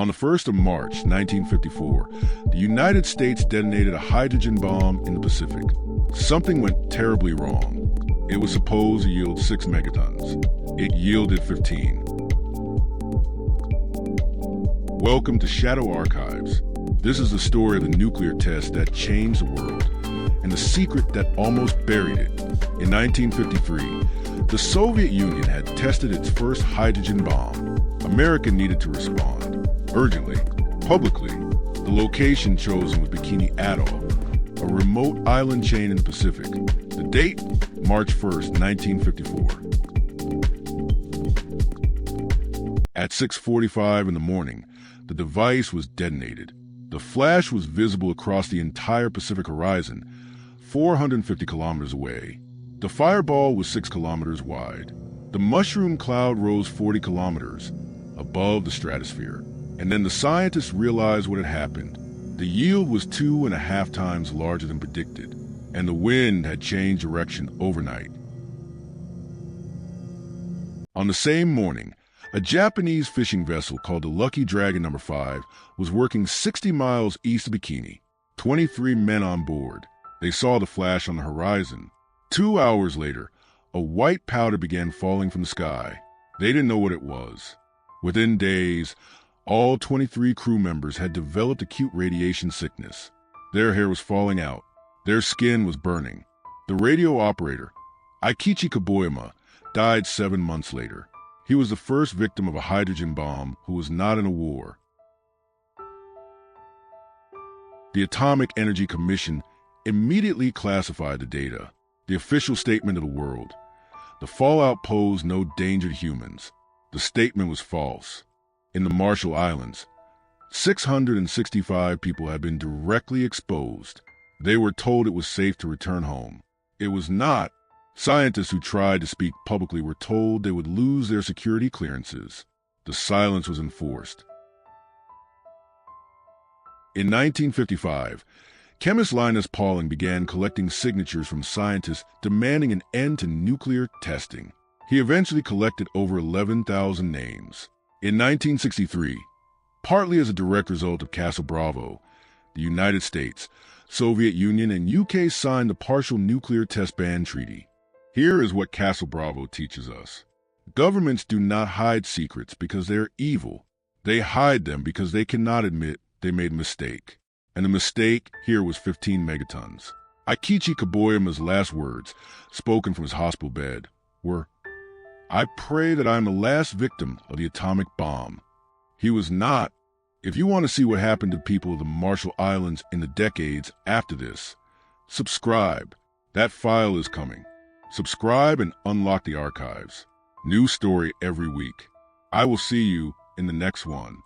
On the 1st of March, 1954, the United States detonated a hydrogen bomb in the Pacific. Something went terribly wrong. It was supposed to yield 6 megatons. It yielded 15. Welcome to Shadow Archives. This is the story of the nuclear test that changed the world and the secret that almost buried it. In 1953, the Soviet Union had tested its first hydrogen bomb. America needed to respond, urgently, publicly. The location chosen was Bikini Atoll, a remote island chain in the Pacific. The date, March 1st, 1954. At 6:45 in the morning, the device was detonated. The flash was visible across the entire Pacific horizon, 450 kilometers away. The fireball was 6 kilometers wide. The mushroom cloud rose 40 kilometers above the stratosphere. And then the scientists realized what had happened. The yield was 2.5 times larger than predicted, and the wind had changed direction overnight. On the same morning, a Japanese fishing vessel called the Lucky Dragon No. 5 was working 60 miles east of Bikini. 23 men on board. They saw the flash on the horizon. 2 hours later, a white powder began falling from the sky. They didn't know what it was. Within days, all 23 crew members had developed acute radiation sickness. Their hair was falling out. Their skin was burning. The radio operator, Aikichi Kobayama, died 7 months later. He was the first victim of a hydrogen bomb who was not in a war. The Atomic Energy Commission immediately classified the data. The official statement of the world. The fallout posed no danger to humans. The statement was false. In the Marshall Islands, 665 people had been directly exposed. They were told it was safe to return home. It was not. Scientists who tried to speak publicly were told they would lose their security clearances. The silence was enforced. In 1955, chemist Linus Pauling began collecting signatures from scientists demanding an end to nuclear testing. He eventually collected over 11,000 names. In 1963, partly as a direct result of Castle Bravo, the United States, Soviet Union, and UK signed the Partial Nuclear Test Ban Treaty. Here is what Castle Bravo teaches us. Governments do not hide secrets because they are evil. They hide them because they cannot admit they made a mistake. And the mistake here was 15 megatons. Aikichi Kobayama's last words, spoken from his hospital bed, were, "I pray that I am the last victim of the atomic bomb." He was not. If you want to see what happened to people of the Marshall Islands in the decades after this, subscribe. That file is coming. Subscribe and unlock the archives. New story every week. I will see you in the next one.